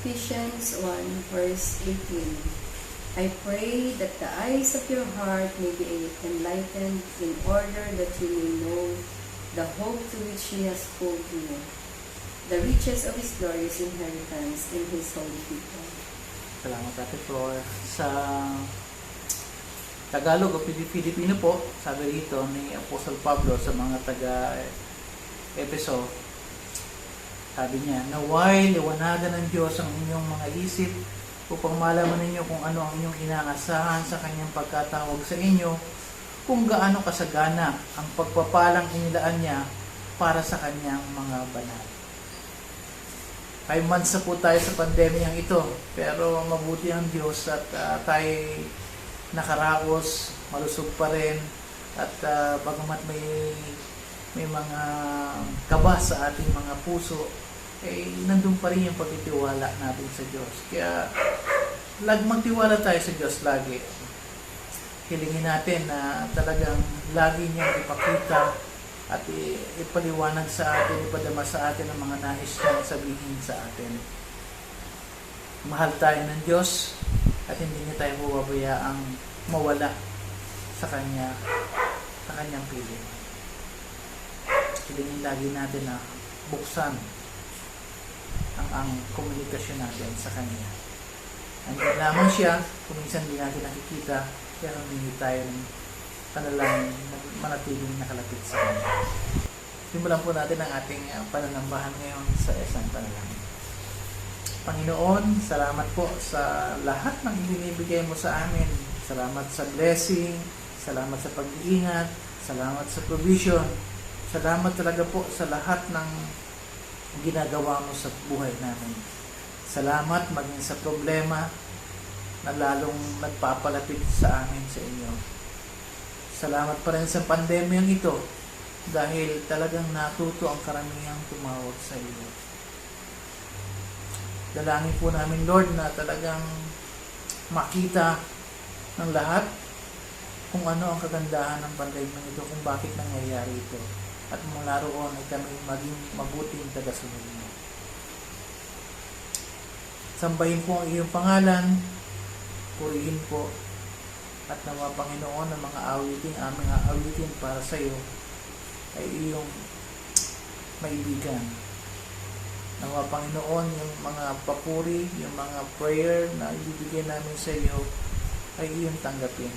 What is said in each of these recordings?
Ephesians 1 verse 18. I pray that the eyes of your heart may be enlightened in order that you may know the hope to which He has called you, the riches of His glorious inheritance in His holy people. Salamat Ate Flor. Sa Tagalog o Pilipino po, sabi rito ni Apostle Pablo sa mga taga-Efeso, sabi niya, naway liwanagan ng Diyos ang inyong mga isip upang malaman ninyo kung ano ang inyong inaasahan sa kanyang pagkatawag sa inyo, kung gaano kasagana ang pagpapalang inilaan niya para sa kanyang mga banal. 5 months na po tayo sa pandemyang ito, pero mabuti ang Diyos at tayo nakaraos, malusog pa rin, at bagamat may mga kaba sa ating mga puso, nandun pa rin yung pagtitiwala natin sa Diyos. Kaya magtiwala tayo sa Diyos lagi. Hilingin natin na talagang lagi niyang ipakita at ipaliwanag sa atin, ipadama sa atin ang mga nais niyang sabihin sa atin. Mahal tayo ng Diyos at hindi niya tayo mababayaang mawala sa kanyang piling. Hilingin lagi natin na buksan ang komunikasyon natin sa Kanya. Andiyan lamang siya, kung minsan hindi natin nakikita, pero hindi tayo ng panalangin manatiling nakalapit sa Kanya. Simulan po natin ang ating pananambahan ngayon sa isang panalangin. Panginoon, salamat po sa lahat ng ibinibigay mo sa amin. Salamat sa blessing, salamat sa pag-iingat, salamat sa provision. Salamat talaga po sa lahat ng ginagawa mo sa buhay namin. Salamat maging sa problema na lalong nagpapalapit sa amin sa inyo. Salamat pa rin sa pandemyang ito dahil talagang natuto ang karamihang tumawag sa iyo. Dalangin po namin, Lord, na talagang makita ng lahat kung ano ang kagandahan ng pandemyang ito, kung bakit nangyayari ito. At mula roon ay kami maging mabuting tagasunod mo. Sambahin po ang iyong pangalan, purihin po, at nawa Panginoon ang mga aming awitin para sa iyo ay iyong maibigan. Nawa Panginoon yung mga papuri, yung mga prayer na ibibigay namin sa iyo ay iyong tanggapin.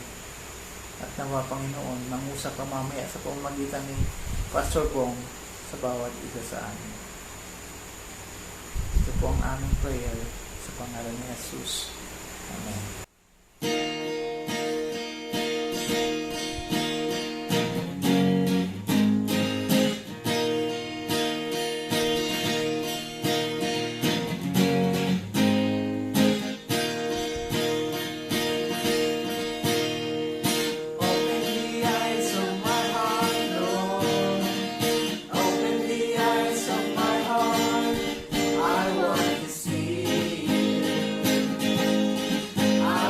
At nawa Panginoon, mangusap ka mamaya sa pamamagitan ni Pastor Bong sa bawat isa sa amin. Ito po ang aming prayer sa pangalan ni Jesus. Amen. I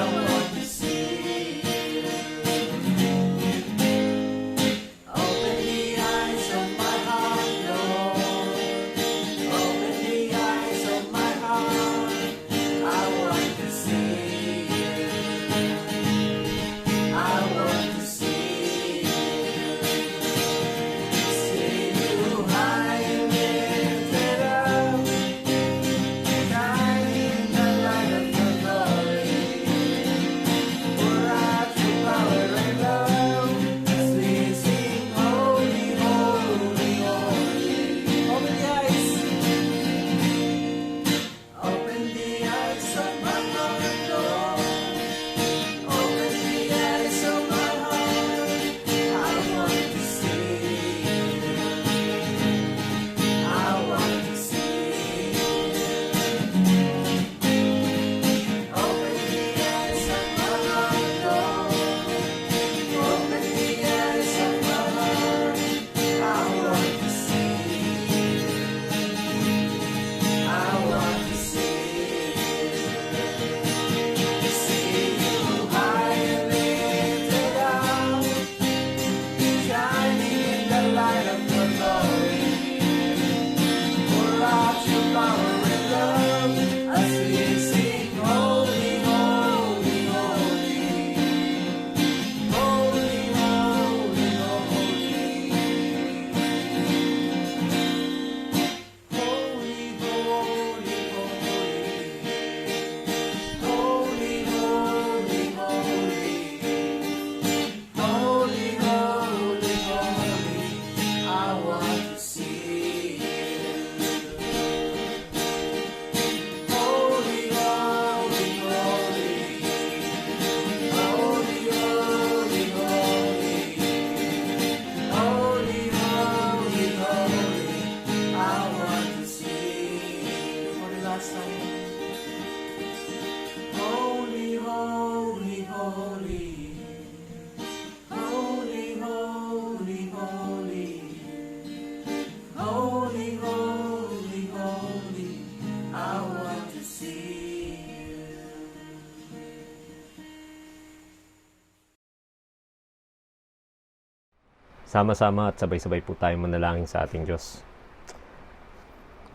Sama-sama at sabay-sabay po tayo manalangin sa ating Diyos.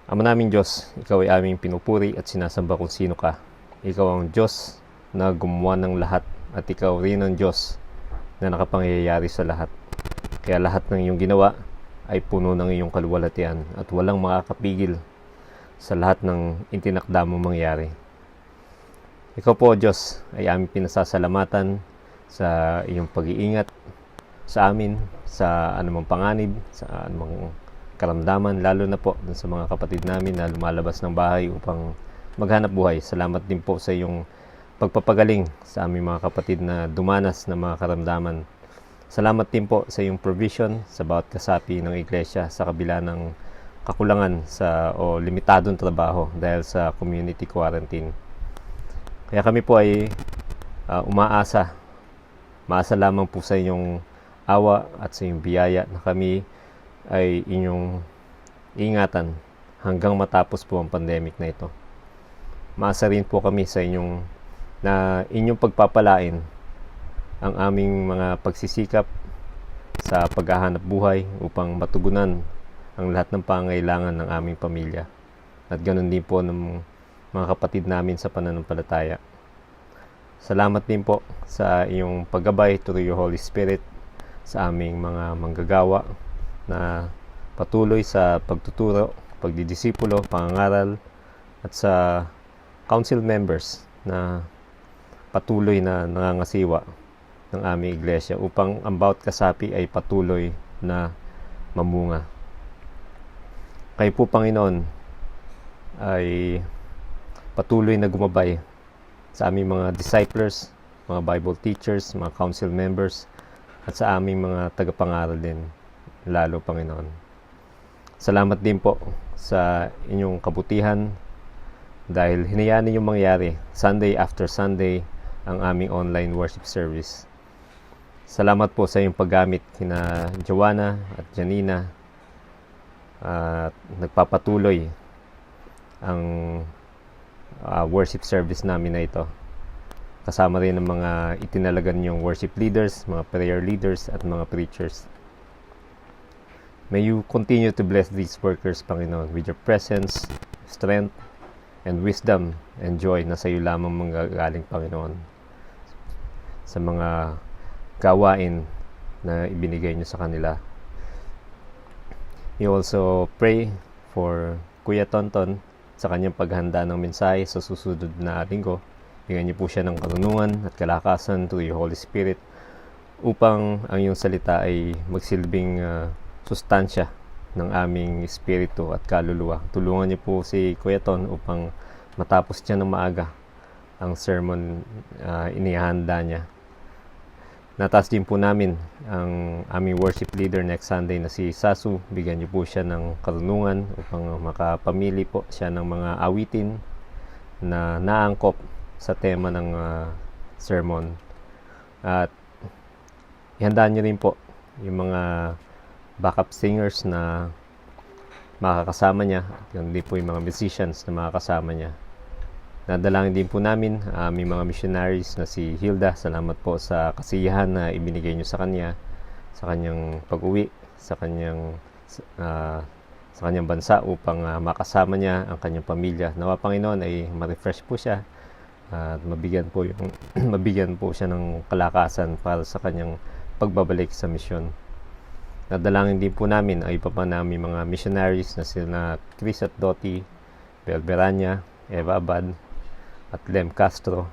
Ama naming Diyos, Ikaw ay aming pinupuri at sinasamba kung sino ka. Ikaw ang Diyos na gumawa ng lahat at Ikaw rin ang Diyos na nakapangyayari sa lahat. Kaya lahat ng iyong ginawa ay puno ng iyong kaluwalhatian at walang makakapigil sa lahat ng itinakda mo mangyari. Ikaw po, Diyos, ay aming pinasasalamatan sa iyong pag-iingat sa amin, sa anumang panganib, sa anumang karamdaman, lalo na po sa mga kapatid namin na lumalabas ng bahay upang maghanap buhay. Salamat din po sa iyong pagpapagaling sa aming mga kapatid na dumanas ng mga karamdaman. Salamat din po sa iyong provision sa bawat kasapi ng iglesia sa kabila ng kakulangan o limitadong trabaho dahil sa community quarantine. Kaya kami po ay umaasa lamang po sa inyong awa at sa iyong biyaya na kami ay inyong ingatan hanggang matapos po ang pandemic na ito. Maasa rin po kami sa inyong pagpapalain ang aming mga pagsisikap sa paghahanap buhay upang matugunan ang lahat ng pangailangan ng aming pamilya. At ganoon din po ng mga kapatid namin sa pananampalataya. Salamat din po sa iyong paggabay through your Holy Spirit sa aming mga manggagawa na patuloy sa pagtuturo, pagdidisipulo, pangangaral at sa council members na patuloy na nangangasiwa ng aming iglesia upang ang bawat kasapi ay patuloy na mamunga. Kayo po, Panginoon, ay patuloy na gumabay sa aming mga disciples, mga Bible teachers, mga council members, at sa aming mga tagapangaral din, lalo, Panginoon. Salamat din po sa inyong kabutihan dahil hinayaan ninyong mangyari Sunday after Sunday ang aming online worship service. Salamat po sa iyong paggamit kina Joanna at Janina at nagpapatuloy ang worship service namin na ito. Kasama rin ang mga itinalagan niyong worship leaders, mga prayer leaders at mga preachers. May you continue to bless these workers, Panginoon, with your presence, strength, and wisdom and joy na sa iyo lamang manggagaling, Panginoon, sa mga gawain na ibinigay niyo sa kanila. You also pray for Kuya Tonton sa kanyang paghanda ng mensahe sa susunod na linggo. Bigyan niyo po siya ng karunungan at kalakasan through your Holy Spirit upang ang iyong salita ay magsilbing sustansya ng aming espiritu at kaluluwa. Tulungan niyo po si Kuya Ton upang matapos niya ng maaga ang sermon inihanda niya. Nataas din po namin ang aming worship leader next Sunday na si Sasu. Bigyan niyo po siya ng karunungan upang makapamili po siya ng mga awitin na naangkop sa tema ng sermon. At ihandaan niyo rin po yung mga backup singers na makakasama niya. Yan din po yung mga musicians na makakasama niya. Nadalangin din po namin aming mga missionaries na si Hilda. Salamat po sa kasiyahan na ibinigay niyo sa kanya, sa kanyang pag-uwi, sa kanyang bansa upang makasama niya ang kanyang pamilya. Nawa, Panginoon, ay ma-refresh po siya at mabigyan po siya ng kalakasan para sa kanyang pagbabalik sa misyon. Nadalangin din po namin ang iba pa namin mga missionaries na sila Chris at Dottie, Belberania, Eva Abad, at Lem Castro.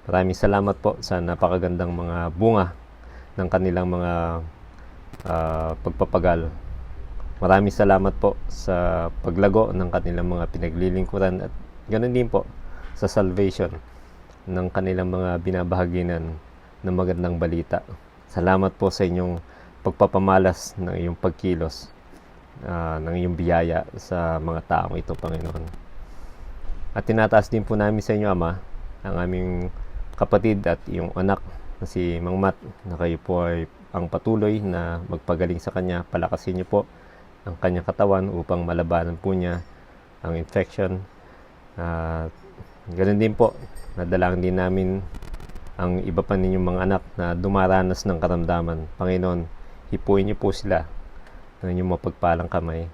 Maraming salamat po sa napakagandang mga bunga ng kanilang mga pagpapagal. Maraming salamat po sa paglago ng kanilang mga pinaglilingkuran at ganoon din po sa salvation ng kanilang mga binabahaginan ng magandang balita. Salamat po sa inyong pagpapamalas ng iyong pagkilos, ng iyong biyaya sa mga taong ito, Panginoon. At tinataas din po namin sa inyo, Ama, ang aming kapatid at iyong anak na si Mang Mat, na kayo po ay ang patuloy na magpagaling sa kanya. Palakasin niyo po ang kanyang katawan upang malabanan po niya ang infection. Ganun din po, nadalangin din namin ang iba pa ninyong mga anak na dumaranas ng karamdaman. Panginoon, hipuin niyo po sila ng inyong mapagpalang kamay.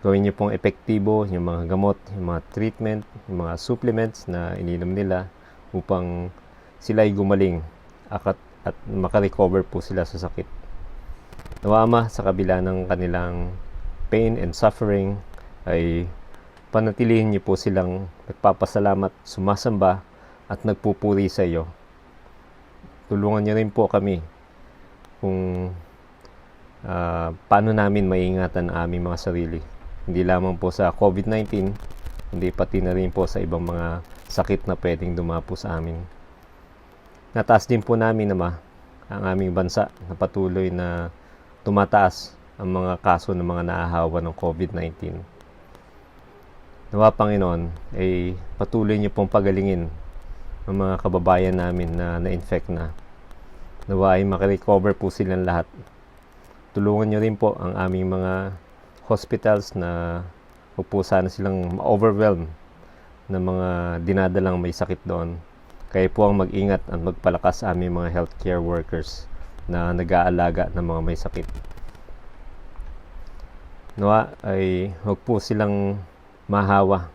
Gawin niyo pong epektibo yung mga gamot, yung mga treatment, yung mga supplements na ininom nila upang sila ay gumaling at makarecover po sila sa sakit. Nawa Ama, sa kabila ng kanilang pain and suffering, ay panatilihin niyo po silang nagpapasalamat, sumasamba at nagpupuri sa iyo. Tulungan niyo rin po kami kung paano namin maiingatan ang aming mga sarili. Hindi lamang po sa COVID-19, hindi pati na rin po sa ibang mga sakit na pwedeng dumapo sa amin. Nataas din po namin, Ama, ang aming bansa na patuloy na tumataas ang mga kaso ng mga naahawa ng COVID-19. Nawa Panginoon, ay patuloy niyo pong pagalingin ang mga kababayan namin na na-infect na. Nawa ay makarecover po silang lahat. Tulungan niyo rin po ang aming mga hospitals na huwag po sana silang ma-overwhelm ng mga dinadalang may sakit doon. Kayo po ang mag-ingat at magpalakas sa aming mga healthcare workers na nag-aalaga ng mga may sakit. Nawa ay huwag po silang mahawa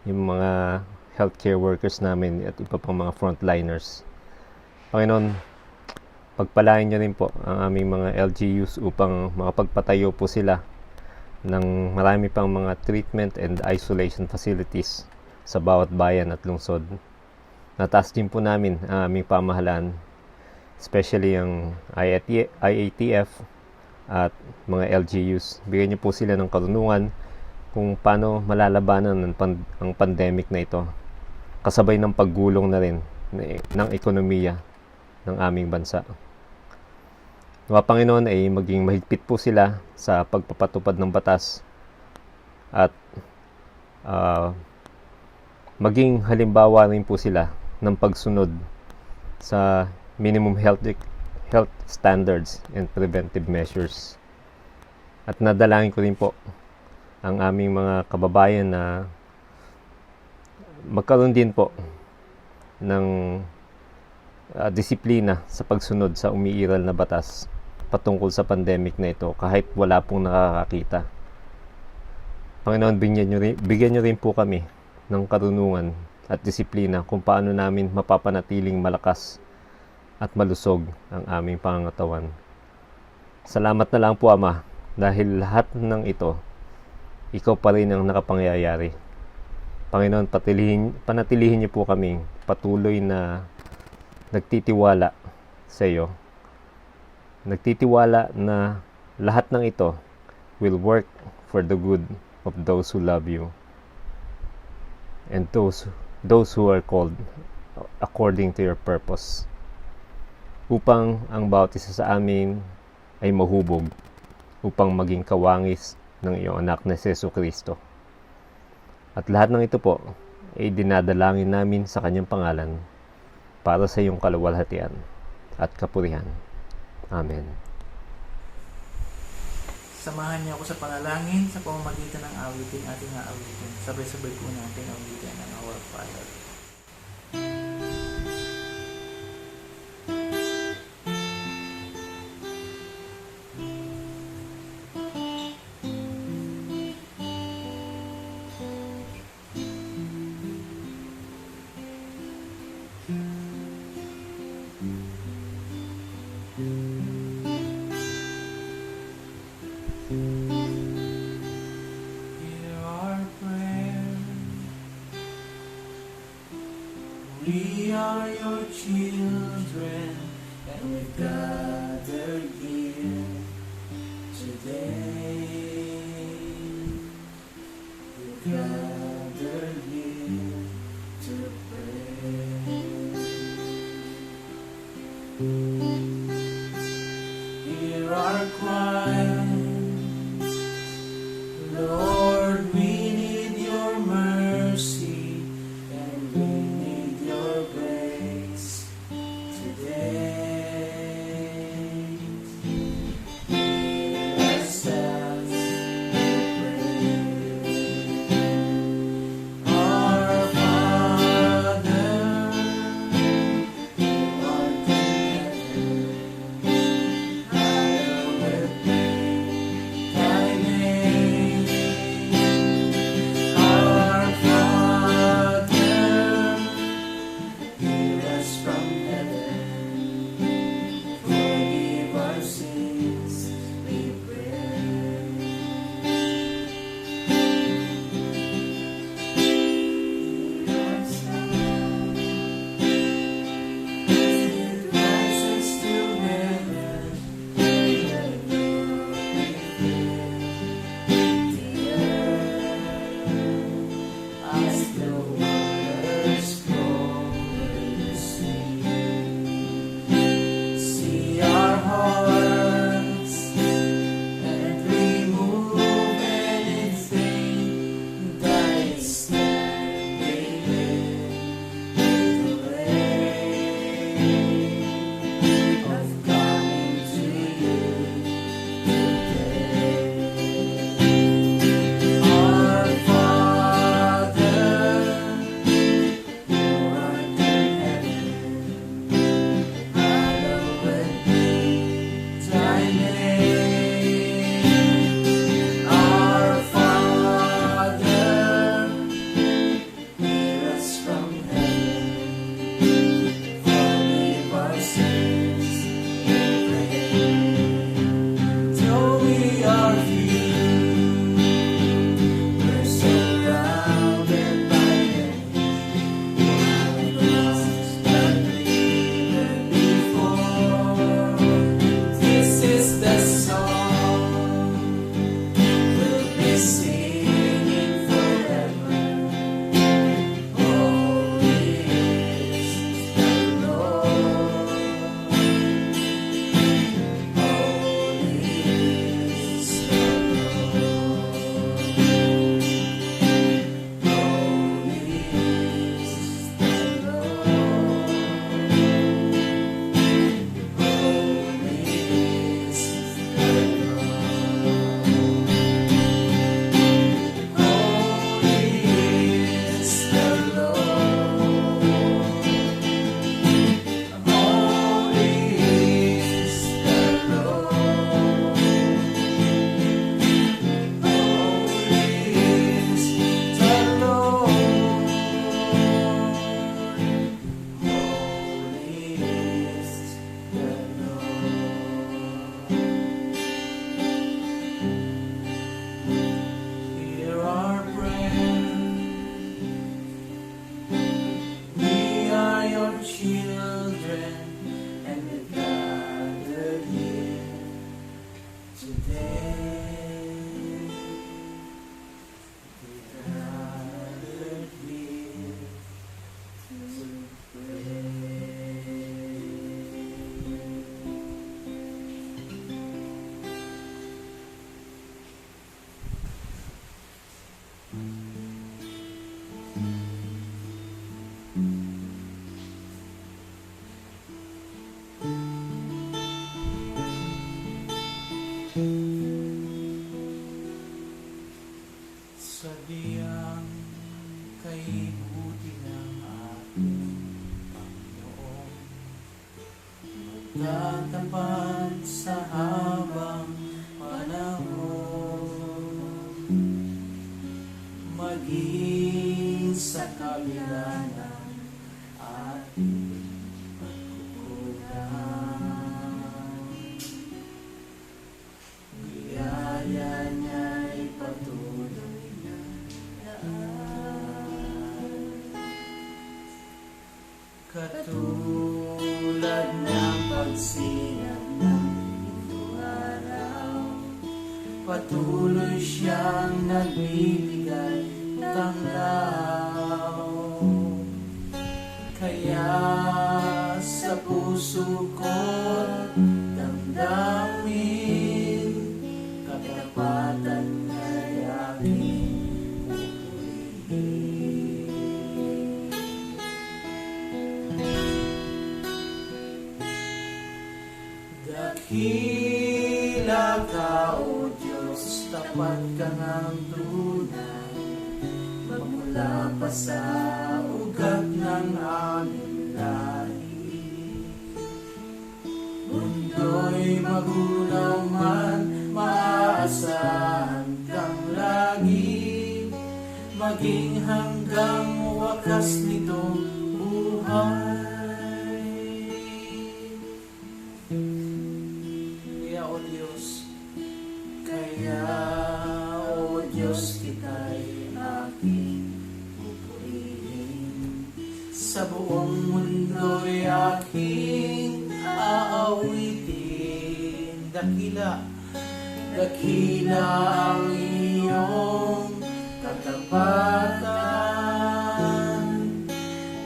yung mga healthcare workers namin at iba pang mga frontliners. Panginoon, pagpalain niyo rin po ang aming mga LGUs upang makapagpatayo po sila ng marami pang mga treatment and isolation facilities sa bawat bayan at lungsod. Nataas din po namin ang aming pamahalaan, especially ang IATF at mga LGUs. Bigyan niyo po sila ng karunungan kung paano malalabanan ang pandemic na ito, kasabay ng paggulong na rin ng ekonomiya ng aming bansa. Nawa Panginoon ay maging mahigpit po sila sa pagpapatupad ng batas at maging halimbawa rin po sila ng pagsunod sa minimum health standards and preventive measures. At nadalangin ko rin po ang aming mga kababayan na magkaroon din po ng disiplina sa pagsunod sa umiiral na batas patungkol sa pandemic na ito kahit wala pong nakakakita. Panginoon, bigyan niyo rin po kami ng karunungan at disiplina kung paano namin mapapanatiling malakas at malusog ang aming pangangatawan. Salamat na lang po, Ama, dahil lahat ng ito, ikaw pa rin ang nakapangyayari. Panginoon, panatilihin niyo po kaming patuloy na nagtitiwala sa iyo. Nagtitiwala na lahat ng ito will work for the good of those who love you and those who are called according to your purpose, upang ang bawat isa sa amin ay mahubog upang maging kawangis ng iyong anak na Jesucristo. At lahat ng ito po ay dinadalangin namin sa kanyang pangalan para sa iyong kaluwalhatian at kapurihan. Amen. Samahan niyo ako sa panalangin sa pamamagitan ng awitin ating aawitin. Sabay-sabay po natin awitin ang Our Father. Hear our prayer. We are your children, and we gather here today. We gather here to pray. Hear our cry. Lord, we need your mercy and we need your grace today. Hear us as we pray. Sadyang kay buti ng ating Panginoon, magtatapat sa habang panahon, maging sa kabila ng ating pagkukulang. Biyaya niya'y patuloy na daan, katulad ng pagsinag ng pitong araw, patuloy siyang nagbibigay tanglaw. Kaya sa puso ko't damdamin, katapatan ay aking pupurihin. Dakila ka, O Diyos, tapat ka ng tunay, magmula pa sa ugat ng aming lahi. Mundo'y magunaw man, maaasahan kang lagi, maging hanggang wakas nitong buhay. Kaya, O Diyos, kita'y aking pupurihin. Sa buong mundo'y aking aawitin. Dakila ang iyong katapatan,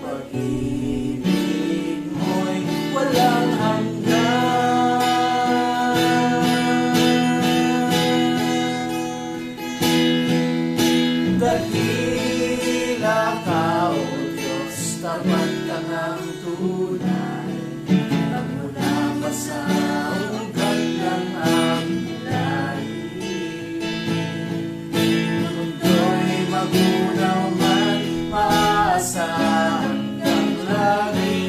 pag-ibig mo'y walang hanggan. Dakila ka, O Diyos, tapat ka ng tunay, magmula pa sa ugat ng aming lahi. Mundo'y magunaw man, maaasahan kang lagi,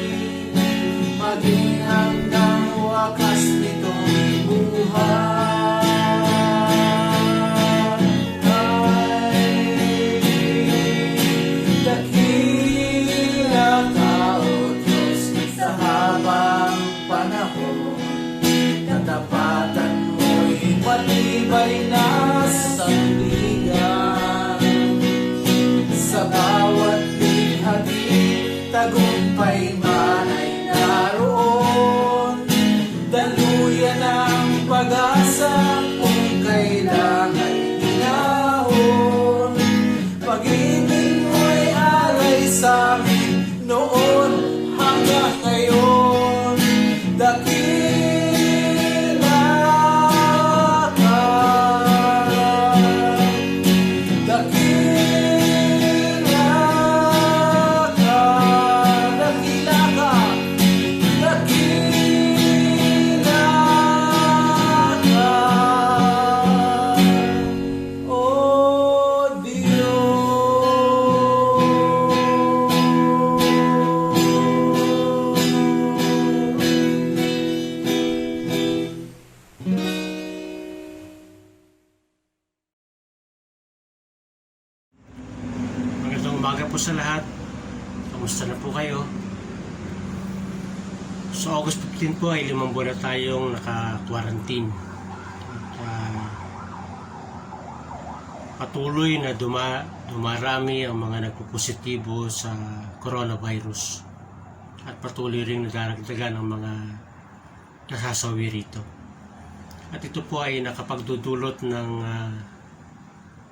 maging hanggang wakas nitong buhay. Katapatan mo'y matibay na sandigan, sa bawat bihagi tagumpay man ay naroon. Daluyan ang pag-asa kung kailan ay ginahon. Pag-ibig mo'y alay sa amin noon hanggang ngayon. Umaga po sa lahat. Kamusta na po kayo? So August 15 po ay 5 buwan na tayong naka-quarantine. Patuloy na dumarami ang mga nagpo-positibo sa coronavirus. At patuloy ring nadaragdagan ang mga nasasawi rito. At ito po ay nakapagdudulot ng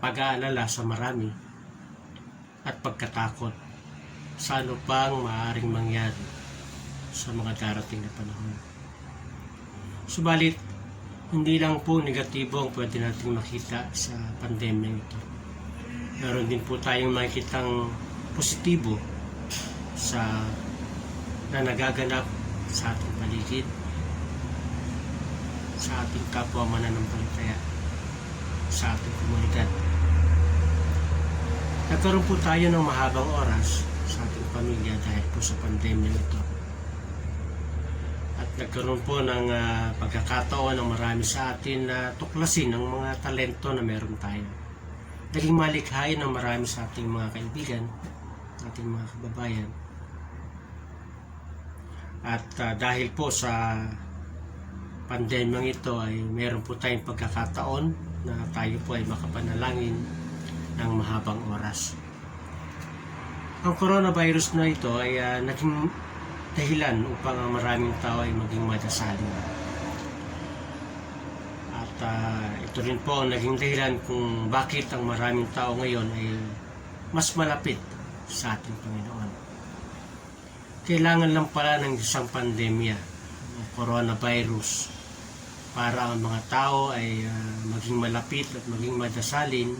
pag-aalala sa marami at pagkatakot sa ano pang maaaring mangyari sa mga darating na panahon. Subalit, hindi lang po negatibo ang pwede nating makita sa pandemya ito. Meron din po tayong makikitang positibo sa na nagaganap sa ating paligid, sa ating kapwa mananampalataya, sa ating komunidad. Nagkaroon po tayo ng mahabang oras sa ating pamilya dahil po sa pandemya ito. At nagkaroon po ng pagkakataon ng marami sa atin na tuklasin ang mga talento na meron tayo. Naging malikhain ng marami sa ating mga kaibigan, ating mga kababayan. At dahil po sa pandemyang ito ay meron po tayong pagkakataon na tayo po ay makapanalangin ng mahabang oras. Ang coronavirus na ito ay naging dahilan upang ang maraming tao ay maging madasalin. At ito rin po ang naging dahilan kung bakit ang maraming tao ngayon ay mas malapit sa ating Panginoon. Kailangan lang pala ng isang pandemya, ng coronavirus, para ang mga tao ay maging malapit at maging madasalin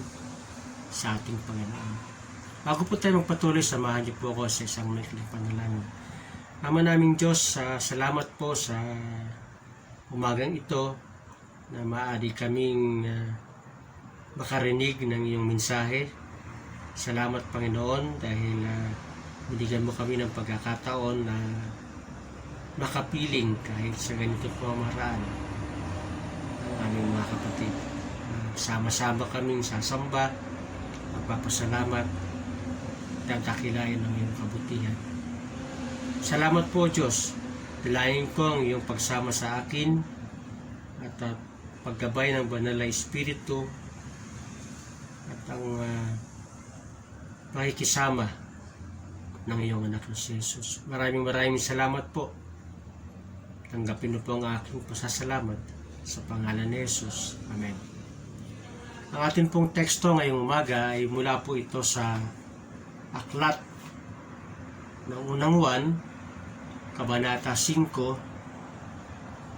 sa ating Panginoon. Bago po tayo magpatuloy, samahan niyo po ako sa isang maikling panalangin. Ama naming Diyos, salamat po sa umagang ito na maaari kaming makarinig ng iyong mensahe. Salamat Panginoon dahil binigyan mo kami ng pagkakataon na makapiling kahit sa ganito pamamaraan ng aming mga kapatid. Sama-sama kaming sasamba, magpapasalamat, dadakilain ng iyong kabutihan. Salamat po Diyos, dalayan ko ang iyong pagsama sa akin at paggabay ng banal na Espiritu at ang pakikisama ng iyong anak na si Jesus. Maraming salamat po. Tanggapin mo po ang aking pasasalamat sa pangalan ni Jesus. Amen. Ang ating pong teksto ngayong umaga ay mula po ito sa aklat ng unang Juan, Kabanata 5,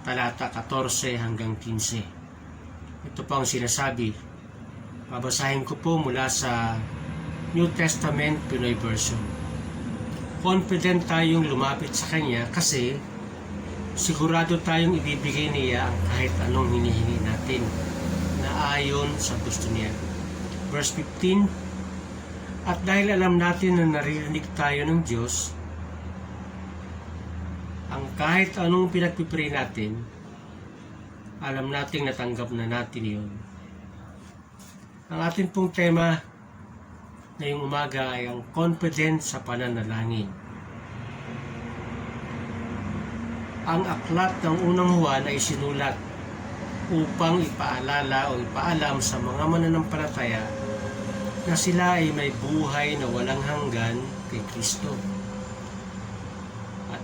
talata 14 hanggang 15. Ito po ang sinasabi. Babasahin ko po mula sa New Testament Pinoy Version. Confident tayong lumapit sa Kanya kasi sigurado tayong ibibigay niya ang kahit anong hinihingi natin na ayon sa gusto niya. Verse 15, at dahil alam natin na naririnig tayo ng Diyos, ang kahit anong pinagpipray natin, alam nating natanggap na natin yun. Ang ating pong tema ngayong umaga ay ang confidence sa pananalangin. Ang aklat ng unang Juan ay sinulat upang ipaalala o ipaalam sa mga mananampalataya na sila ay may buhay na walang hanggan kay Kristo. At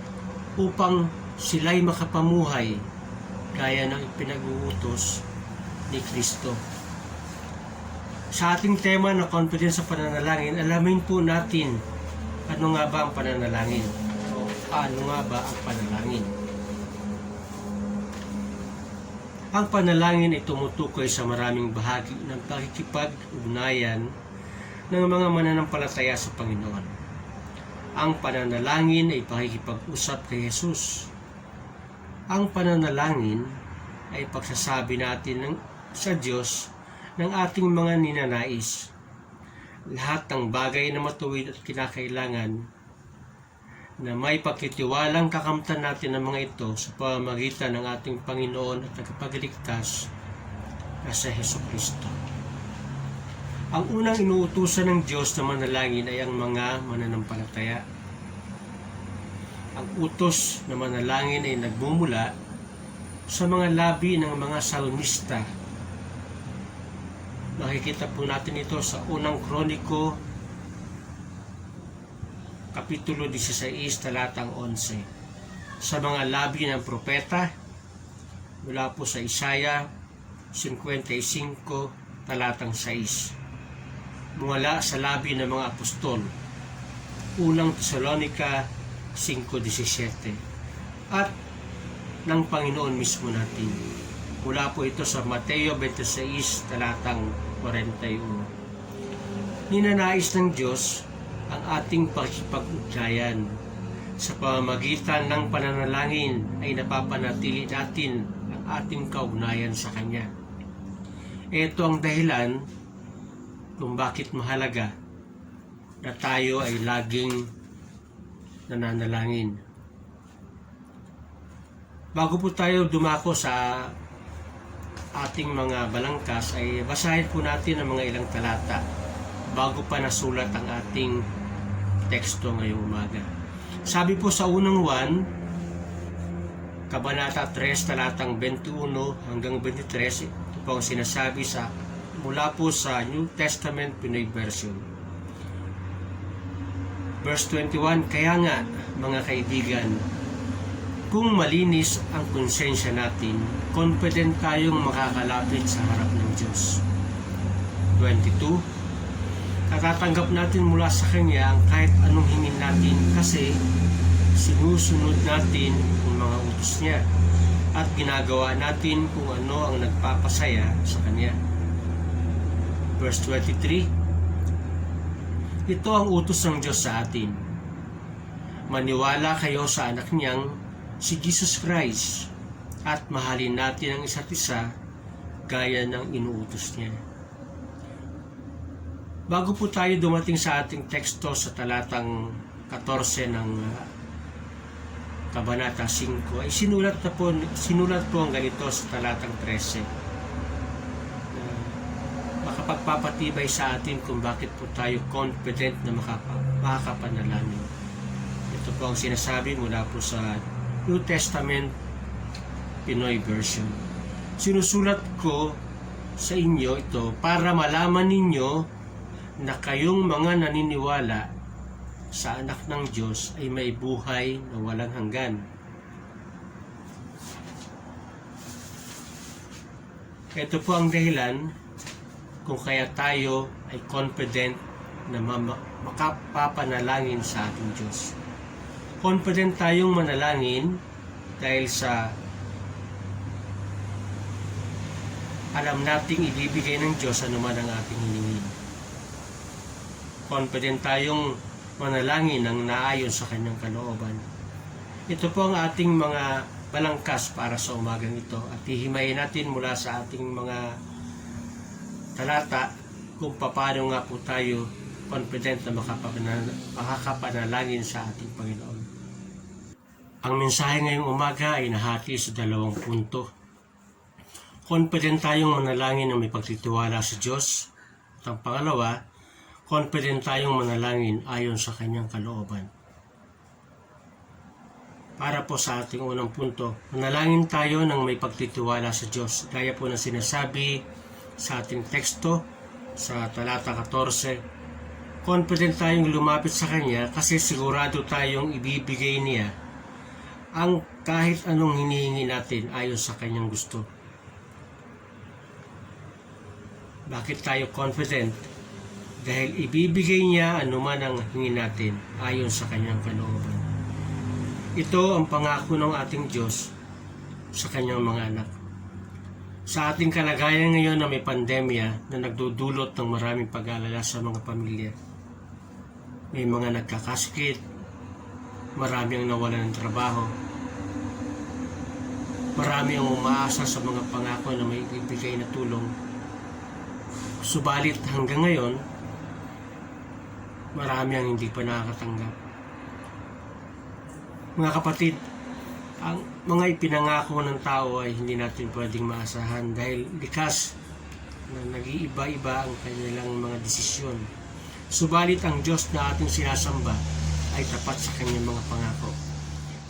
upang sila'y makapamuhay gaya ng ipinag-uutos ni Kristo. Sa ating tema na confidence sa pananalangin, alamin po natin ano nga ba ang pananalangin o ano nga ba ang panalangin. Ang panalangin ay tumutukoy sa maraming bahagi ng pakikipag-ugnayan ng mga mananampalataya sa Panginoon. Ang pananalangin ay pakikipag-usap kay Jesus. Ang pananalangin ay pagsasabi natin sa Diyos ng ating mga ninanais. Lahat ng bagay na matuwid at kinakailangan na may pagtitiwalang kakamtan natin ng mga ito sa pamamagitan ng ating Panginoon at Tagapagligtas na si Jesucristo. Ang unang inuutusan ng Diyos na manalangin ay ang mga mananampalataya. Ang utos na manalangin ay nagmumula sa mga labi ng mga salmista. Makikita po natin ito sa unang Kroniko, Kapitulo 16, talatang 11. Sa mga labi ng propeta, mula po sa Isaiah 55, talatang 6. Mula sa labi ng mga apostol, unang Tesalonica 5:17. At ng Panginoon mismo natin. Mula po ito sa Mateo 26, talatang 41. Ninanais ng Diyos ang ating pakikipag-ugnayan. Sa pamamagitan ng pananalangin ay napapanatili natin ang ating kaugnayan sa Kanya. Ito ang dahilan kung bakit mahalaga na tayo ay laging nananalangin. Bago po tayo dumako sa ating mga balangkas, ay basahin po natin ang mga ilang talata bago pa nasulat ang ating teksto ngayong umaga. Sabi po sa unang 1, Kabanata 3, talatang 21 hanggang 23, ito po ang sinasabi mula po sa New Testament Pinoy Version. Verse 21, kaya nga, mga kaibigan, kung malinis ang konsensya natin, confident tayong makakalapit sa harap ng Diyos. 22, katatanggap natin mula sa Kanya ang kahit anong hingin natin kasi sinusunod natin ang mga utos niya at ginagawa natin kung ano ang nagpapasaya sa Kanya. Verse 23, ito ang utos ng Diyos sa atin. Maniwala kayo sa anak niyang si Jesus Christ at mahalin natin ang isa't isa gaya ng inuutos niya. Bago po tayo dumating sa ating teksto sa talatang 14 ng Kabanata 5, ay sinulat po ang ganito sa talatang 13. Makapagpapatibay sa atin kung bakit po tayo confident na makakapanalangin. Ito po ang sinasabi mula po sa New Testament Pinoy Version. Sinusulat ko sa inyo ito para malaman ninyo na kayong mga naniniwala sa anak ng Diyos ay may buhay na walang hanggan. Ito po ang dahilan kung kaya tayo ay confident na makapapanalangin sa ating Diyos. Confident tayong manalangin dahil sa alam nating ibibigay ng Diyos anuman ang ating hiningin. Confident tayong manalangin ng naayon sa Kanyang kalooban. Ito po ang ating mga balangkas para sa umagang ito at hihimayin natin mula sa ating mga talata kung paano nga po tayo confident na makakapanalangin sa ating Panginoon. Ang mensahe ngayong umaga ay nahati sa 2 punto. Confident tayong manalangin na may pagtitiwala sa Diyos. At ang pangalawa, confident tayong manalangin ayon sa Kanyang kalooban. Para po sa ating unang punto, manalangin tayo ng may pagtitiwala sa Diyos. Gaya po na sinasabi sa ating teksto sa talata 14, confident tayong lumapit sa Kanya kasi sigurado tayong ibibigay niya ang kahit anong hinihingi natin ayon sa Kanyang gusto. Bakit tayo confident? Dahil ibibigay niya anuman ang hingin natin ayon sa Kanyang kalooban. Ito ang pangako ng ating Diyos sa Kanyang mga anak. Sa ating kalagayan ngayon na may pandemya na nagdudulot ng maraming pag-aalala sa mga pamilya, may mga nagkakasakit, marami ang nawalan ng trabaho, marami ang umaasa sa mga pangako na may ibigay na tulong. Subalit hanggang ngayon, marami ang hindi pa nakakatanggap. Mga kapatid, ang mga ipinangako ng tao ay hindi natin pwedeng maasahan dahil likas na nag-iiba-iba ang kanilang mga desisyon. Subalit ang Diyos na ating sinasamba ay tapat sa kanyang mga pangako.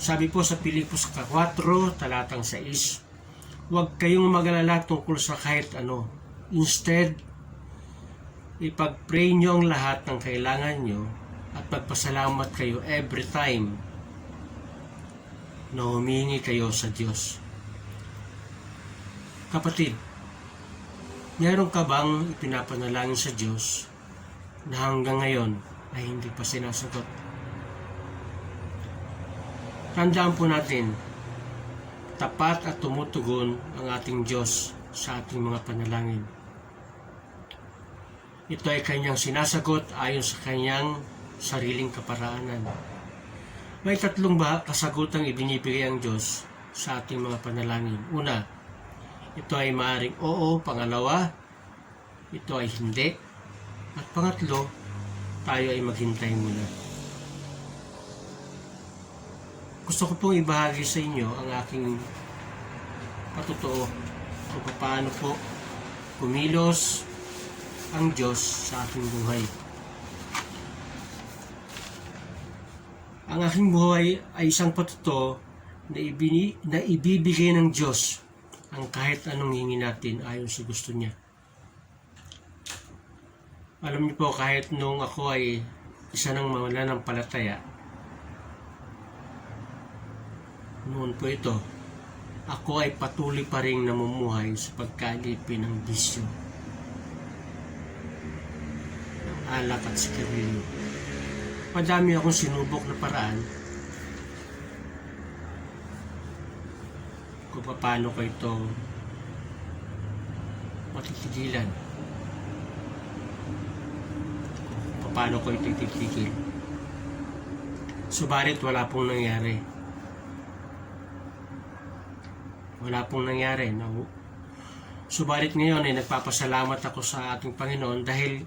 Sabi po sa Pilipos 4, talatang 6, huwag kayong mag-alala tungkol sa kahit ano. Instead, ipag-pray nyo ang lahat ng kailangan nyo at magpasalamat kayo every time na humingi kayo sa Diyos. Kapatid, meron ka bang ipinapanalangin sa Diyos na hanggang ngayon ay hindi pa sinasagot? Tandaan po natin, tapat at tumutugon ang ating Diyos sa ating mga panalangin. Ito ay Kanyang sinasagot ayon sa Kanyang sariling kaparaanan. May 3 kasagutang ibinibigay ang Diyos sa ating mga panalangin. Una, ito ay maaaring oo. Pangalawa, ito ay hindi. At pangatlo, tayo ay maghintay muna. Gusto ko pong ibahagi sa inyo ang aking patotoo kung paano po kumilos ang Diyos sa aking buhay. Ang aking buhay ay isang patotoo na ibibigay ng Diyos ang kahit anong hingi natin ayon sa gusto niya. Alam niyo po, kahit nung ako ay isa ng mananampalataya, noon po ito, ako ay patuloy pa rin namumuhay sa pagkalipin ng bisyo, ng alak at sigarilyo. Madami akong sinubok na paraan kung paano ko ito matitigilan, kung paano ko ito titigil. Subalit wala pong nangyari. Wala pong nangyari. No? Subalit ngayon ay nagpapasalamat ako sa ating Panginoon dahil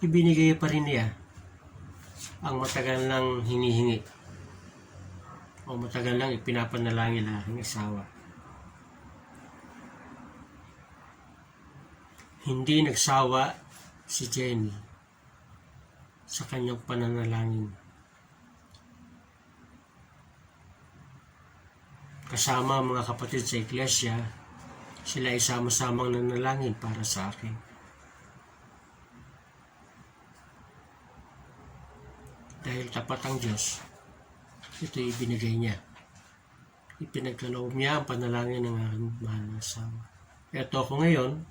ibinigay pa rin niya ang matagal nang hinihingi o matagal nang ipinapanalangin ng aking asawa. Hindi nagsawa si Jenny sa kanyang pananalangin. Kasama ang mga kapatid sa iglesia, sila ay sama-samang nanalangin para sa akin. Dahil tapat ang Diyos, ito ibinigay niya. Ipinagkaloob niya ang panalangin ng aking mahal na asawa. Ito ako ngayon,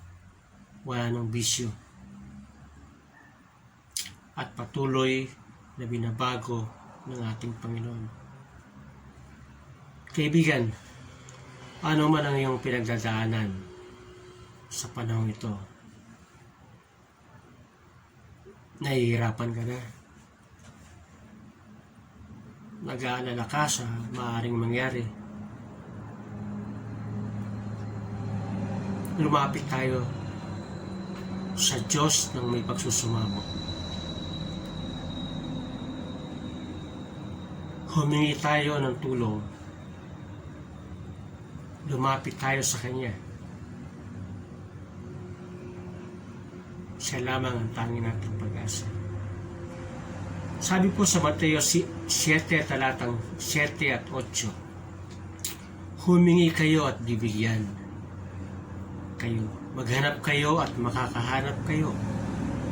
wala ng bisyo. At patuloy na binabago ng ating Panginoon. Kaibigan, ano man ang iyong pinagdadaanan sa panahon ito? Nahihirapan ka na? Nag-aalala ka sa maaaring mangyari? Lumapit tayo sa Diyos ng may pagsusumamo. Humingi tayo ng tulong. Lumapit tayo sa Kanya. Siya lamang ang tanging nating pag-asa. Sabi po sa Mateo 7 talatang 7 at 8, humingi kayo at bibigyan kayo. Maghanap kayo at makakahanap kayo.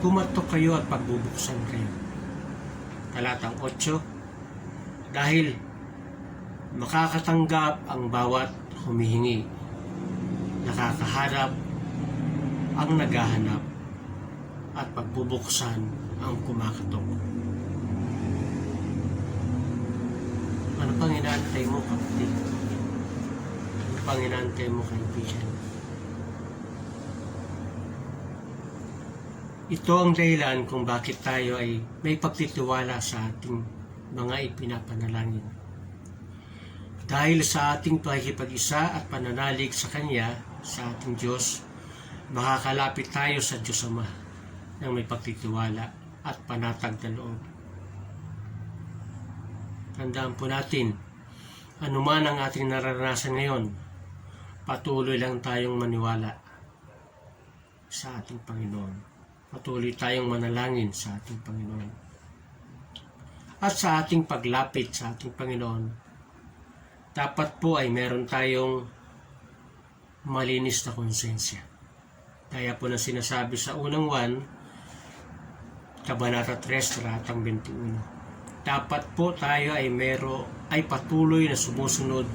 Pumatok kayo at pagbubuksan kayo. Talatang 8, dahil makakatanggap ang bawat humihingi, nakakaharap ang naghahanap, at pagbubuksan ang kumakatok. Ano pang inaantay mo, kapatid? Ano pang inaantay mo, kaibigan? Ito ang dahilan kung bakit tayo ay may pagtitiwala sa ating mga ipinapanalangin. Dahil sa ating pakikipag-isa at pananalig sa Kanya, sa ating Diyos, makakalapit tayo sa Diyos Ama ng may pagtitiwala at panatag na loob. Tandaan po natin, anuman ang ating nararanasan ngayon, patuloy lang tayong maniwala sa ating Panginoon. Patuloy tayong manalangin sa ating Panginoon. At sa ating paglapit sa ating Panginoon, dapat po ay meron tayong malinis na konsensya. Kaya po na sinasabi sa unang 1, Kabanata 3, talatang 21. Dapat po tayo ay patuloy na sumusunod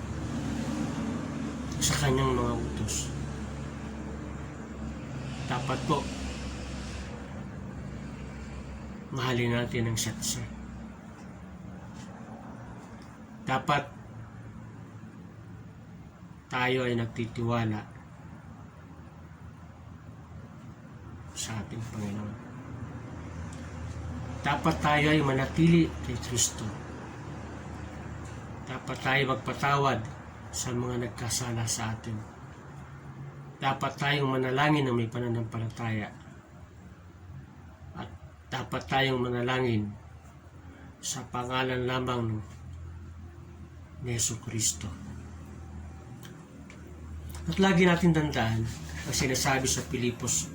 sa Kanyang mga utos. Dapat po mahalin natin ang isa't isa. Dapat tayo ay nagtitiwala sa ating Panginoon. Dapat tayo ay manatili kay Kristo. Dapat tayo magpatawad sa mga nagkasala sa atin. Dapat tayong manalangin na may pananampalataya. At dapat dapat tayong manalangin sa pangalan lamang ni Jesucristo. At lagi natin tandaan ang sinasabi sa Pilipos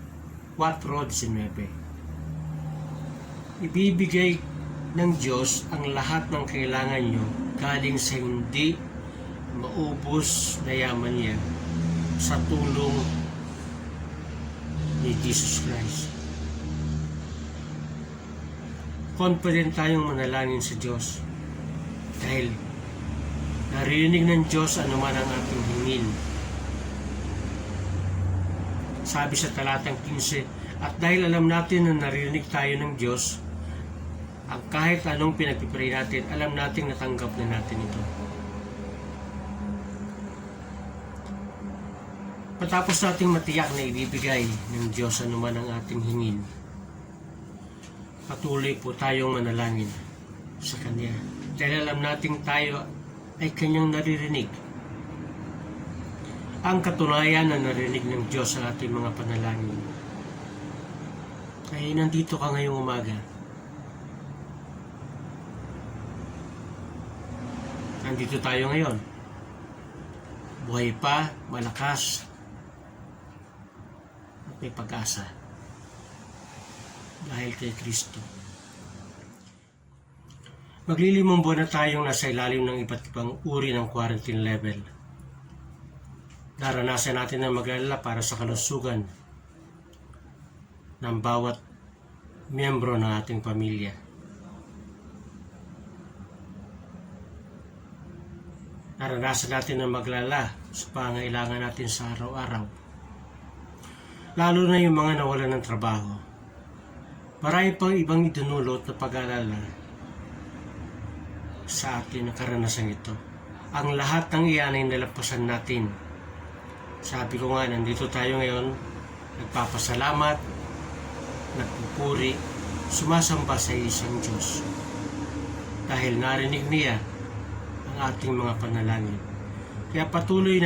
4:19. Ibibigay ng Diyos ang lahat ng kailangan nyo galing sa hindi maubos na yaman niya sa tulong ni Jesus Christ. Confident tayong manalangin sa Diyos dahil narinig ng Diyos anuman ang ating hingin. Sabi sa talatang 15, at dahil alam natin na narinig tayo ng Diyos, ang kahit anong pinagpipray natin, alam natin natanggap na natin ito. Matapos nating matiyak na ibibigay ng Diyos anuman ang ating hingin, patuloy po tayong manalangin sa Kanya. Dahil alam nating tayo ay Kanyang naririnig. Ang katunayan na narinig ng Diyos sa ating mga panalangin ay nandito ka ngayong umaga. Nandito tayo ngayon. Buhay pa, malakas, at may pag-asa. Dahil kay Kristo. Maglilimang buwan na tayong nasa ilalim ng iba't ibang uri ng quarantine level. Naranasan natin na mag-alala para sa kalusugan ng bawat miyembro ng ating pamilya. Naranasan natin na maglala sa pangailangan natin sa araw-araw. Lalo na yung mga nawalan ng trabaho. Marami pang ibang idinulot na pag-alala sa atin na karanasan ito. Ang lahat ng iyan ay nalampasan natin. Sabi ko nga, nandito tayo ngayon, nagpapasalamat, nagpupuri, sumasamba sa isang Diyos. Dahil narinig niya ang ating mga panalangin. Kaya patuloy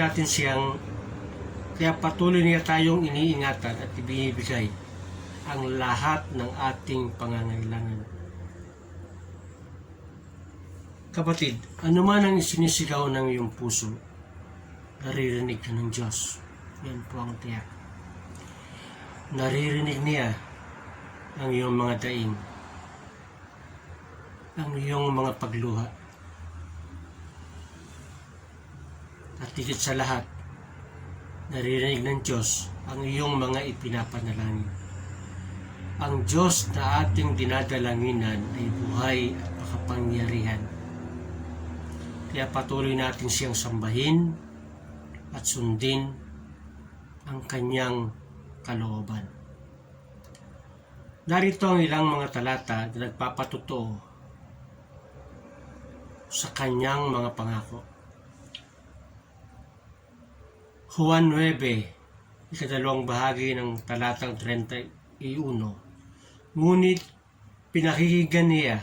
niya tayong iniingatan at ibinibigay ang lahat ng ating pangangailangan. Kapatid, ano man ang isinisigaw ng iyong puso, naririnig ka ng Diyos. Yan po ang tiyak. Naririnig niya ang iyong mga daing, ang iyong mga pagluha. At higit sa lahat, naririnig ng Diyos ang iyong mga ipinapanalangin. Ang Diyos na ating dinadalanginan ay buhay at makapangyarihan. Kaya patuloy natin siyang sambahin at sundin ang kanyang kalooban. Narito ang ilang mga talata na nagpapatotoo sa kanyang mga pangako. Juan 9, ikadalawang bahagi ng talatang 31. Ngunit pinakikinggan niya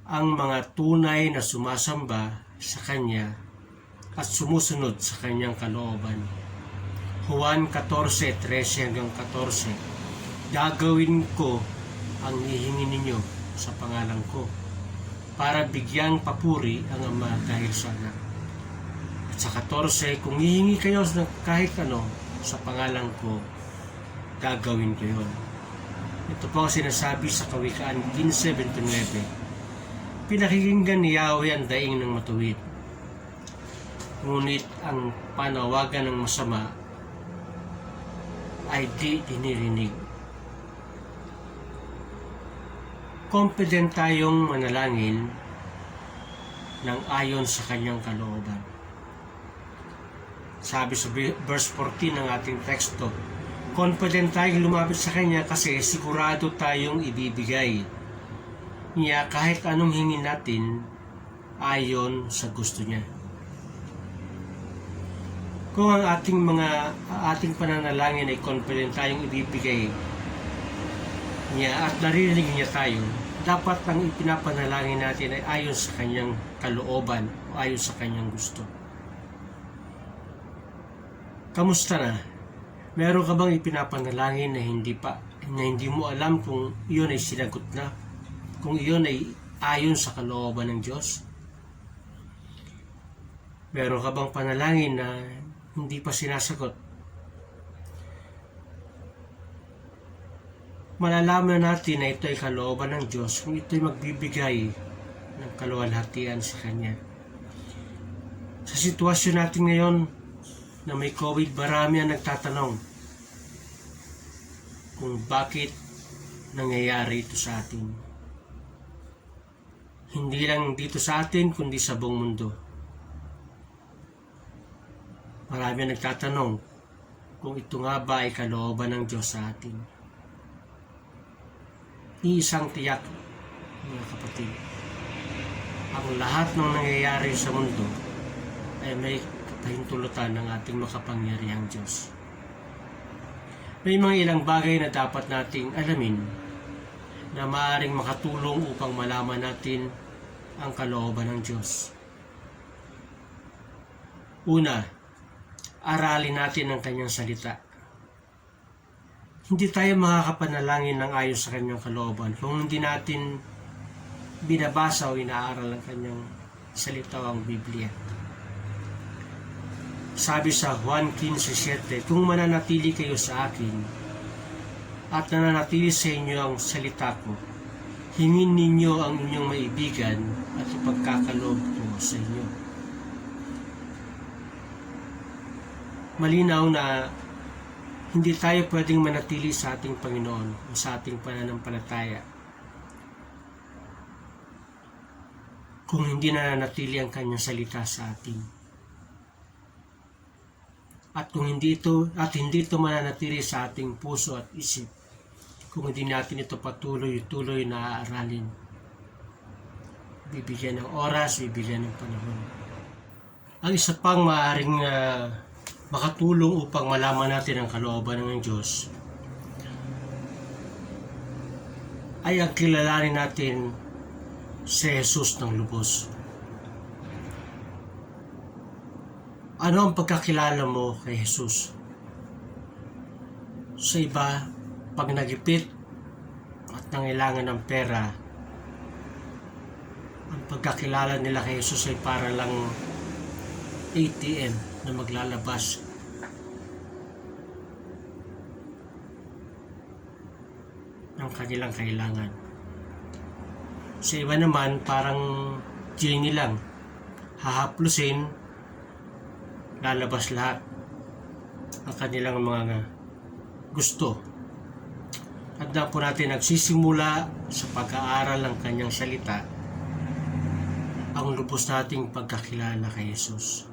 ang mga tunay na sumasamba sa Kanya at sumusunod sa Kanyang kalooban. Juan 14:13-14. Gagawin ko ang hihingin ninyo sa pangalan ko para bigyang papuri ang Ama dahil sa Anak. At sa 14, kung hihingi kayo ng kahit ano sa pangalan ko, gagawin ko yun. Ito po ang sinasabi sa Kawikaan 15:29. Pinakikinggan ni Yahweh ang daing ng matuwid. Ngunit ang panawagan ng masama ay di dinirinig. Confident tayong manalangin ng ayon sa kanyang kalooban. Sabi sa verse 14 ng ating teksto, confident tayong lumapit sa Kanya kasi sigurado tayong ibibigay niya kahit anong hingin natin ayon sa gusto niya. Kung ang ating pananalangin ay confident tayong ibibigay niya at naririnig niya tayo, dapat ang ipinapanalangin natin ay ayon sa Kanyang kalooban o ayon sa Kanyang gusto. Kamusta na? Meron ka bang ipinapanalangin na hindi pa na hindi mo alam kung iyon ay sinagot na, kung iyon ay ayon sa kalooban ng Diyos? Meron ka bang panalangin na hindi pa sinasagot? Malalaman natin na ito ay kalooban ng Diyos kung ito ay magbibigay ng kaluwalhatian sa Kanya. Sa sitwasyon natin ngayon na may COVID, marami ang nagtatanong kung bakit nangyayari ito sa atin. Hindi lang dito sa atin, kundi sa buong mundo. Marami ang nagtatanong kung ito nga ba ay kalooban ng Diyos sa atin. Isang tiyak, mga kapatid, ang lahat ng nangyayari sa mundo ay may kapahintulutan ng ating makapangyarihang Diyos. May mga ilang bagay na dapat nating alamin na maaaring makatulong upang malaman natin ang kalooban ng Diyos. Una, aralin natin ang Kanyang salita. Hindi tayo makakapanalangin ng ayon sa Kanyang kalooban kung hindi natin binabasa o inaaral ang Kanyang salita o ang Biblia. Sabi sa Juan 15:7, kung mananatili kayo sa akin at nananatili sa inyo ang salita ko, hingin ninyo ang inyong maibigan at ipagkakaloob ko sa inyo. Malinaw na hindi tayo pwedeng manatili sa ating Panginoon o sa ating pananampalataya kung hindi nananatili ang Kanyang salita sa atin. At kung hindi ito mananatili sa ating puso at isip, kung hindi natin ito patuloy na aaralin, bibigyan ng oras, bibigyan ng panahon. Ang isa pang maaaring makatulong upang malaman natin ang kalooban ng Diyos ay ang kilalanin natin si Jesus ng lubos. Ano ang pagkakilala mo kay Jesus? Sa iba, pag nagipit at nangailangan ng pera, ang pagkakilala nila kay Jesus ay para lang ATM na maglalabas. Ng kanilang kailangan. Sa iba naman, parang genie lang. Hahaplusin, lalabas lahat ang kanilang mga gusto. At na po natin nagsisimula sa pag-aaral ng Kanyang salita ang lubos nating pagkakilala kay Jesus.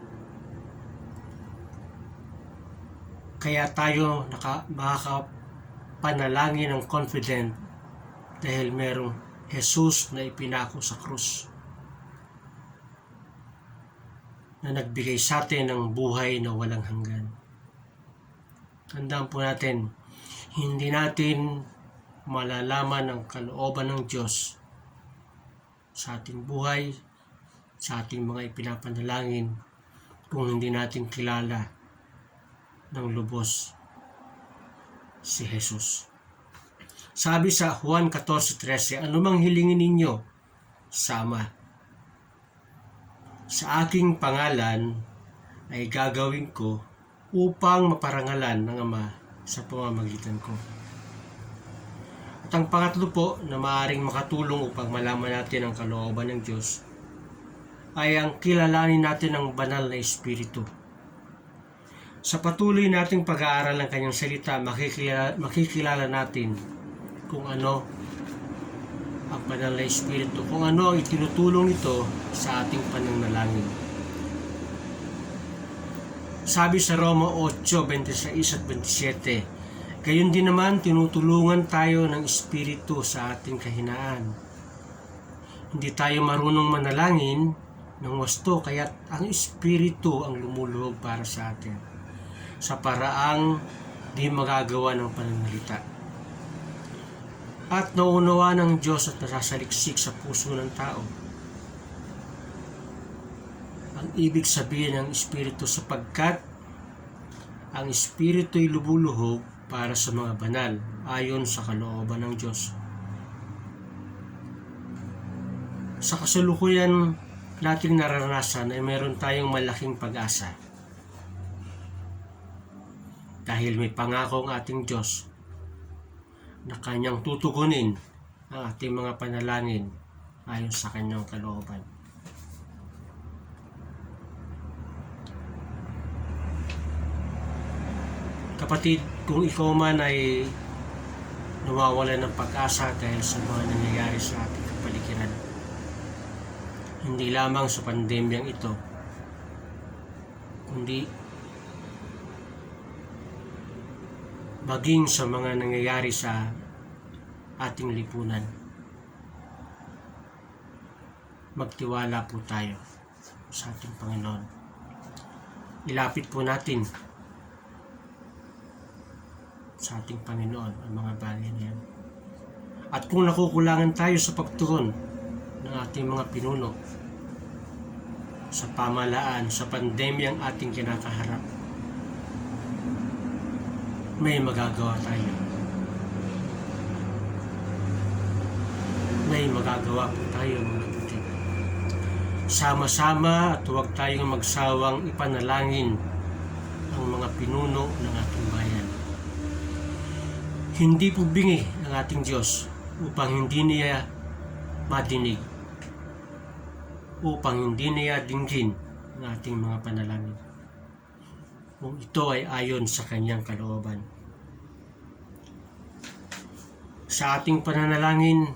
Kaya tayo makakapanalangin ng confident dahil merong Jesus na ipinako sa krus na nagbigay sa atin ng buhay na walang hanggan. Tandaan po natin, hindi natin malalaman ang kalooban ng Diyos sa ating buhay, sa ating mga ipinapanalangin kung hindi natin kilala ng lubos si Jesus. Sabi sa Juan 14:13, anumang hilingin ninyo sa Ama, sa aking pangalan ay gagawin ko upang maparangalan ng Ama sa pamamagitan ko. At ang pangatlo po na maaaring makatulong upang malaman natin ang kalooban ng Diyos ay ang kilalanin natin ang banal na Espiritu. Sa patuloy nating pag-aaral ng Kanyang salita, makikilala natin kung ano ang banal na Espiritu, kung ano ang itinutulong ito sa ating pananalangin. Sabi sa Roma 8:26 at 27, gayon din naman tinutulungan tayo ng Espiritu sa ating kahinaan. Hindi tayo marunong manalangin ng wasto, kaya't ang Espiritu ang lumuluhog para sa atin sa paraang di magagawa ng pananalita. At nauunawa ng Diyos at nasasaliksik sa puso ng tao ang ibig sabihin ng Espiritu, sapagkat ang Espiritu ay lumuluhog para sa mga banal ayon sa kalooban ng Diyos. Sa kasalukuyan nating naranasan ay meron tayong malaking pag-asa. Dahil may pangako ang ating Diyos na Kanyang tutugunin ang ating mga panalangin ayon sa Kanyang kalooban. Kapatid, kung ikaw man ay nawawala ng pag-asa dahil sa mga nangyayari sa ating kapaligiran, hindi lamang sa pandemyang ito, kundi maging sa mga nangyayari sa ating lipunan, magtiwala po tayo sa ating Panginoon. Ilapit po natin sa ating Panginoon ang mga bagay na yan. At kung nakukulangan tayo sa pagtugon ng ating mga pinuno sa pamahalaan, sa pandemyang ating kinakaharap, may magagawa tayo. May magagawa po tayo, mga kapatid. Sama-sama at huwag tayong magsawang ipanalangin ang mga pinuno ng ating bayan. Hindi po bingi ang ating Diyos upang hindi niya madinig, upang hindi niya dinggin ang ating mga panalangin, kung ito ay ayon sa Kanyang kalooban. Sa ating pananalangin,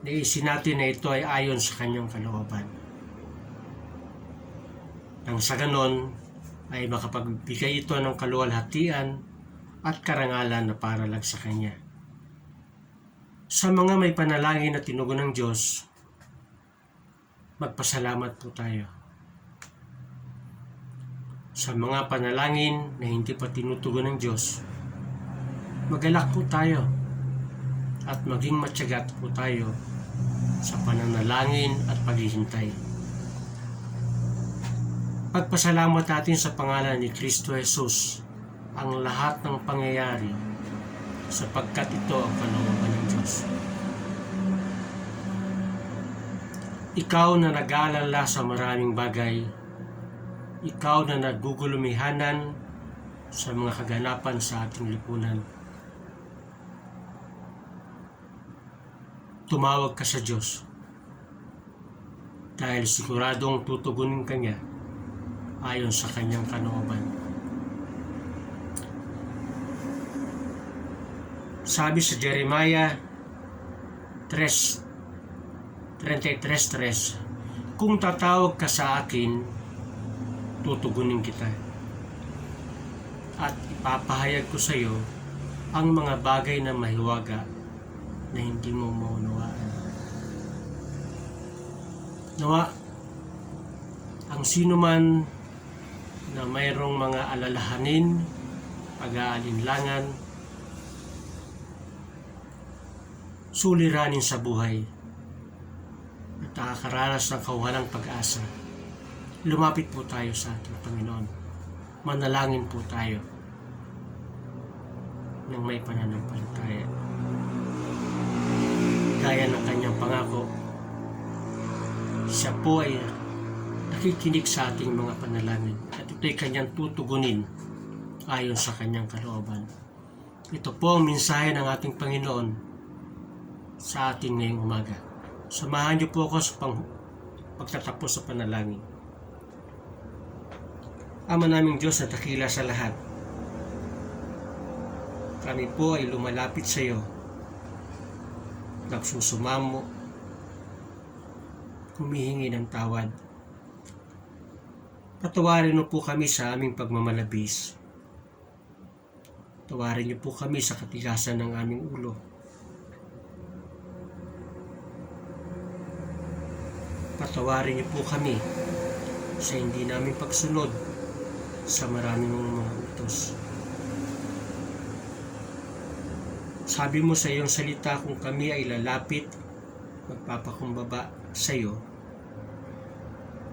naisin natin na ito ay ayon sa Kanyang kalooban. Nang sa ganon ay makapagbigay ito ng kaluwalhatian at karangalan na para lang sa Kanya. Sa mga may panalangin na tinugon ng Diyos, magpasalamat po tayo. Sa mga panalangin na hindi pa tinutugon ng Diyos, magalak po tayo at maging matyagat po tayo sa pananalangin at paghihintay. Pagpasalamat natin sa pangalan ni Kristo Jesus ang lahat ng pangyayari sapagkat ito ang kalooban ng Diyos. Ikaw na nag-aalala sa maraming bagay, ikaw na nagugulumihanan sa mga kaganapan sa ating lipunan, tumawag ka sa Diyos dahil siguradong tutugunin ka niya ayon sa Kanyang kalooban. Sabi sa Jeremiah 33:3, kung tatawag ka sa akin, tutugunin kita at ipapahayag ko sa iyo ang mga bagay na mahiwaga na hindi mo maunawaan. Nawa ang sino man na mayroong mga alalahanin, pag-aalinlangan, suliranin sa buhay at nakakaranas ng kawalang pag-asa, lumapit po tayo sa ating Panginoon. Manalangin po tayo ng may pananampalataya. Gaya ng Kanyang pangako, siya po ay nakikinig sa ating mga panalangin at ito'y Kanyang tutugunin ayon sa Kanyang kalooban. Ito po ang mensahe ng ating Panginoon sa ating ngayong umaga. Samahan niyo po ako sa pagtatapos sa panalangin. Ama naming Diyos na dakila sa lahat, kami po ay lumalapit sa iyo, nagsusumamo, humihingi ng tawad. Patawarin niyo po kami sa aming pagmamalabis. Tawarin niyo po kami sa katigasan ng aming ulo. Patawarin niyo po kami sa hindi namin pagsunod sa maraming mga utos. Sabi mo sa iyong salita, kung kami ay lalapit, magpapakumbaba sa iyo,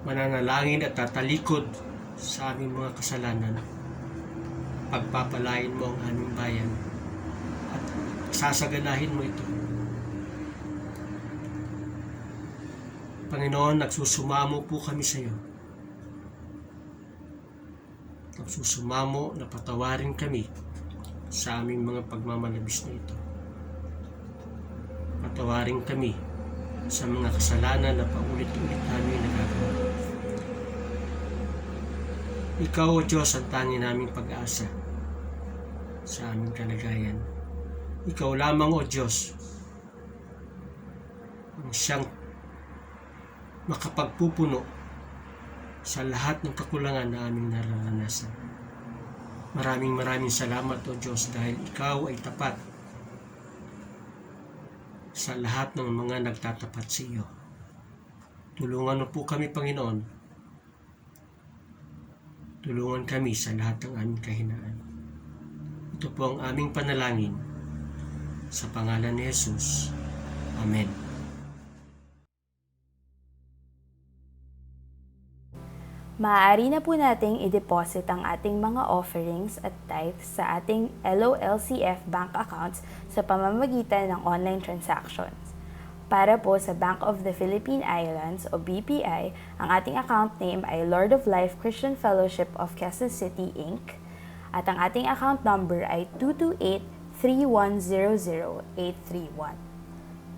mananalangin at tatalikod sa aming mga kasalanan, pagpapalain mo ang aming bayan at sasaganahin mo ito. Panginoon, nagsusumamo po kami sa iyo. Nagsusumamo na patawarin kami sa aming mga pagmamalabis na ito. Patawarin kami sa mga kasalanan na paulit-ulit namin nagagawa. Ikaw, O Diyos, ang tanging naming pag-asa sa aming kalagayan. Ikaw lamang, O Diyos, ang siyang makapagpupuno sa lahat ng kakulangan na aming nararanasan. Maraming salamat, O Diyos, dahil ikaw ay tapat sa lahat ng mga nagtatapat sa iyo. Tulungan mo po kami, Panginoon. Tulungan kami sa lahat ng aming kahinaan. Ito po ang aming panalangin sa pangalan ni Jesus. Amen. Maaari na po nating i-deposit ang ating mga offerings at tithes sa ating LOLCF bank accounts sa pamamagitan ng online transactions. Para po sa Bank of the Philippine Islands o BPI, ang ating account name ay Lord of Life Christian Fellowship of Quezon City, Inc. At ang ating account number ay 228-3100831.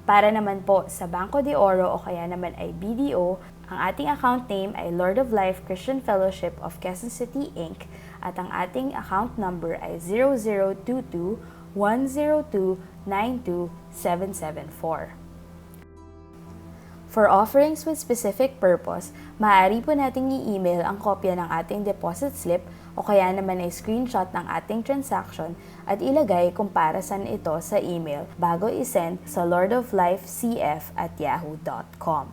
Para naman po sa Banco de Oro o kaya naman ay BDO, ang ating account name ay Lord of Life Christian Fellowship of Quezon City, Inc. At ang ating account number ay 0022-102-92774. For offerings with specific purpose, maaari po nating i-email ang kopya ng ating deposit slip o kaya naman ay screenshot ng ating transaction at ilagay kung para saan ito sa email bago isend sa lordoflifecf@yahoo.com.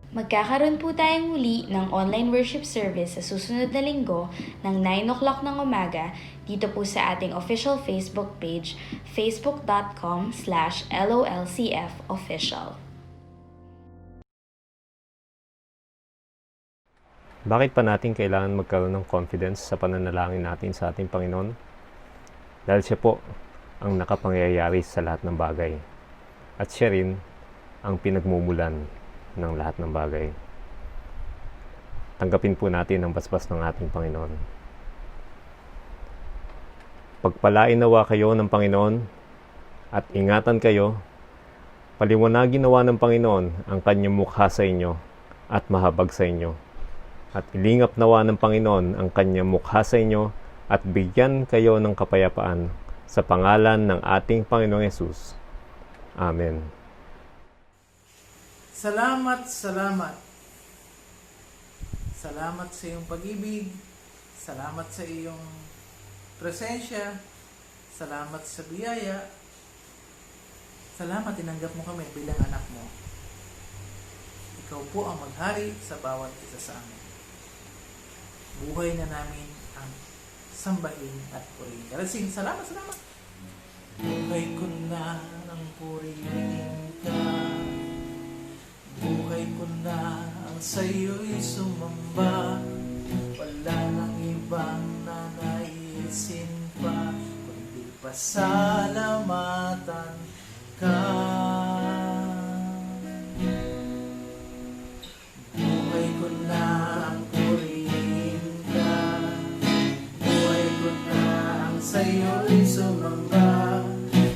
Magkakaroon po tayong muli ng online worship service sa susunod na linggo ng 9 o'clock ng umaga dito po sa ating official Facebook page, facebook.com/LOLCFofficial. Bakit pa natin kailangan magkaroon ng confidence sa pananalangin natin sa ating Panginoon? Dahil siya po ang nakapangyayari sa lahat ng bagay. At siya rin ang pinagmumulan ng lahat ng bagay. Tanggapin po natin ang basbas ng ating Panginoon. Pagpalain nawa kayo ng Panginoon at ingatan kayo. Paliwanagin nawa ng Panginoon ang kanyang mukha sa inyo at mahabag sa inyo. At ilingap nawa ng Panginoon ang kanyang mukha sa inyo at bigyan kayo ng kapayapaan sa pangalan ng ating Panginoong Hesus. Amen. Salamat. Salamat sa iyong pag-ibig. Salamat sa iyong presensya. Salamat sa biyaya. Salamat, tinanggap mo kami bilang anak mo. Ikaw po ang maghari sa bawat isa sa amin. Buhay na namin ang sambahin at purihin. Kalasing, salamat. Buhay ko na ang purihin ka. Buhay ko na ang sa'yo'y sumamba. Wala nang ibang nanaisin pa, kundi pasalamatan ka. Buhay ko na ang purihin ka. Buhay ko na ang sa'yo'y sumamba.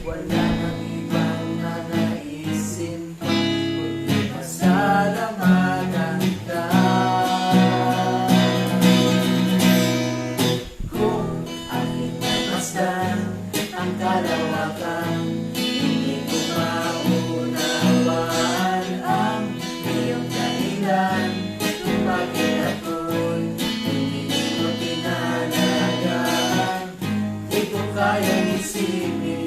Wala nang ibang nanaisin pa, salamatan ka. Kung aking napasdan ang kalawakan, hindi ko maunawaan ang iyong dahilan kung bakit ako'y hindi mo tinalagaan. Di ko kayang isipin